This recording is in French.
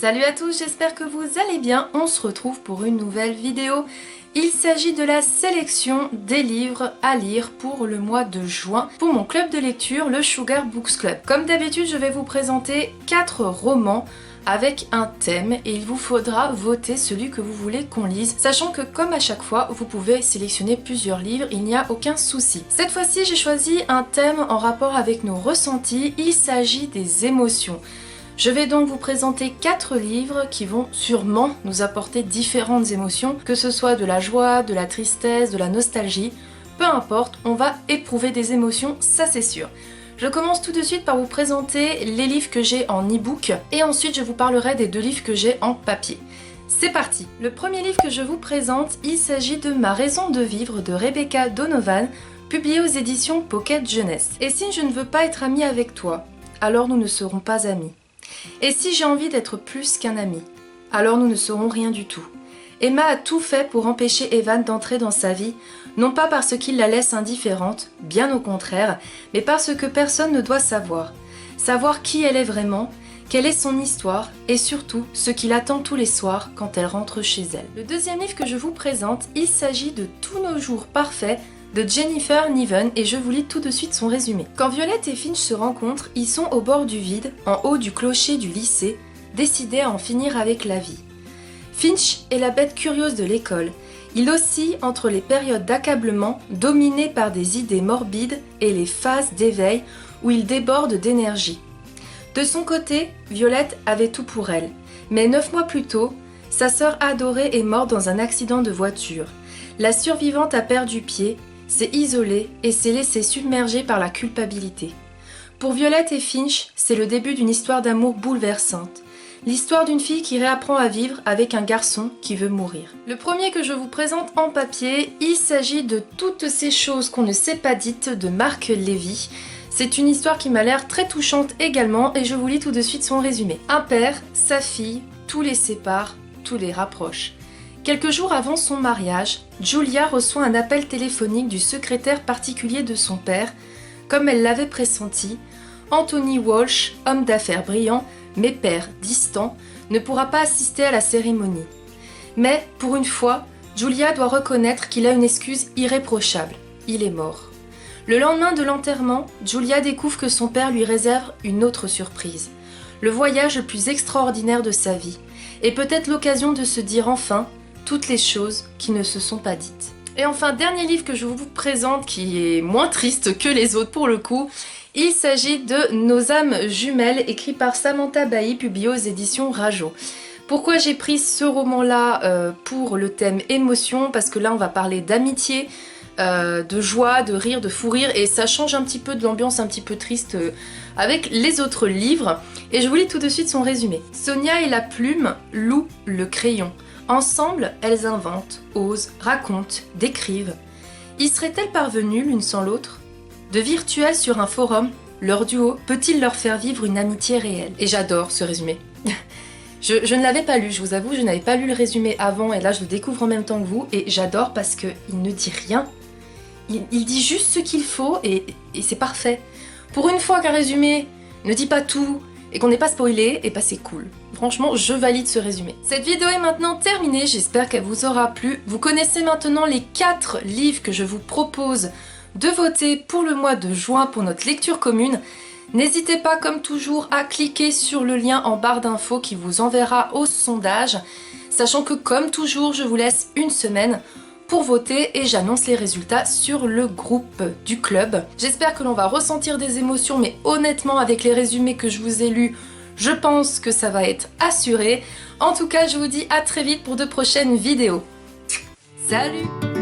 Salut à tous, j'espère que vous allez bien. On se retrouve pour une nouvelle vidéo. Il s'agit de la sélection des livres à lire pour le mois de juin pour mon club de lecture, le Sugar Books Club. Comme d'habitude, je vais vous présenter 4 romans avec un thème et il vous faudra voter celui que vous voulez qu'on lise, sachant que comme à chaque fois, vous pouvez sélectionner plusieurs livres, il n'y a aucun souci. Cette fois-ci, j'ai choisi un thème en rapport avec nos ressentis, il s'agit des émotions. Je vais donc vous présenter 4 livres qui vont sûrement nous apporter différentes émotions, que ce soit de la joie, de la tristesse, de la nostalgie, peu importe, on va éprouver des émotions, ça c'est sûr. Je commence tout de suite par vous présenter les livres que j'ai en e-book et ensuite je vous parlerai des 2 livres que j'ai en papier. C'est parti! Le premier livre que je vous présente, il s'agit de Ma raison de vivre de Rebecca Donovan, publié aux éditions Pocket Jeunesse. Et si je ne veux pas être amie avec toi, alors nous ne serons pas amis. Et si j'ai envie d'être plus qu'un ami, alors nous ne serons rien du tout. Emma a tout fait pour empêcher Evan d'entrer dans sa vie, non pas parce qu'il la laisse indifférente, bien au contraire, mais parce que personne ne doit savoir. Savoir qui elle est vraiment, quelle est son histoire et surtout ce qui l'attend tous les soirs quand elle rentre chez elle. Le deuxième livre que je vous présente, il s'agit de Tous nos jours parfaits de Jennifer Niven et je vous lis tout de suite son résumé. Quand Violette et Finch se rencontrent, ils sont au bord du vide, en haut du clocher du lycée, décidés à en finir avec la vie. Finch est la bête curieuse de l'école. Il oscille entre les périodes d'accablement, dominées par des idées morbides, et les phases d'éveil où il déborde d'énergie. De son côté, Violette avait tout pour elle. Mais 9 mois plus tôt, sa sœur adorée est morte dans un accident de voiture. La survivante a perdu pied, s'est isolée et s'est laissée submerger par la culpabilité. Pour Violette et Finch, c'est le début d'une histoire d'amour bouleversante. L'histoire d'une fille qui réapprend à vivre avec un garçon qui veut mourir. Le premier que je vous présente en papier, il s'agit de Toutes ces choses qu'on ne s'est pas dites de Marc Lévy. C'est une histoire qui m'a l'air très touchante également et je vous lis tout de suite son résumé. Un père, sa fille, tout les sépare, tout les rapproche. Quelques jours avant son mariage, Julia reçoit un appel téléphonique du secrétaire particulier de son père. Comme elle l'avait pressenti, Anthony Walsh, homme d'affaires brillant, mais père distant, ne pourra pas assister à la cérémonie. Mais, pour une fois, Julia doit reconnaître qu'il a une excuse irréprochable. Il est mort. Le lendemain de l'enterrement, Julia découvre que son père lui réserve une autre surprise. Le voyage le plus extraordinaire de sa vie. Et peut-être l'occasion de se dire enfin toutes les choses qui ne se sont pas dites. Et enfin, dernier livre que je vous présente qui est moins triste que les autres pour le coup, il s'agit de Nos âmes jumelles, écrit par Samantha Bailly, publié aux éditions Rajo. Pourquoi j'ai pris ce roman-là pour le thème émotion? Parce que là, on va parler d'amitié, de joie, de rire, de fou rire, et ça change un petit peu de l'ambiance un petit peu triste avec les autres livres. Et je vous lis tout de suite son résumé. Sonia et la plume, Lou le crayon. Ensemble, elles inventent, osent, racontent, décrivent. Y seraient-elles parvenues l'une sans l'autre? De virtuelles sur un forum, leur duo peut-il leur faire vivre une amitié réelle? Et j'adore ce résumé. Je ne l'avais pas lu, je vous avoue, je n'avais pas lu le résumé avant et là je le découvre en même temps que vous et j'adore parce qu'il ne dit rien. Il dit juste ce qu'il faut et c'est parfait. Pour une fois qu'un résumé ne dit pas tout et qu'on n'est pas spoilé, et bah c'est cool. Franchement, je valide ce résumé. Cette vidéo est maintenant terminée, j'espère qu'elle vous aura plu. Vous connaissez maintenant les 4 livres que je vous propose de voter pour le mois de juin pour notre lecture commune. N'hésitez pas comme toujours à cliquer sur le lien en barre d'infos qui vous enverra au sondage, sachant que comme toujours je vous laisse une semaine pour voter et j'annonce les résultats sur le groupe du club. J'espère que l'on va ressentir des émotions, mais honnêtement avec les résumés que je vous ai lus, je pense que ça va être assuré. En tout cas, je vous dis à très vite pour de prochaines vidéos. Salut!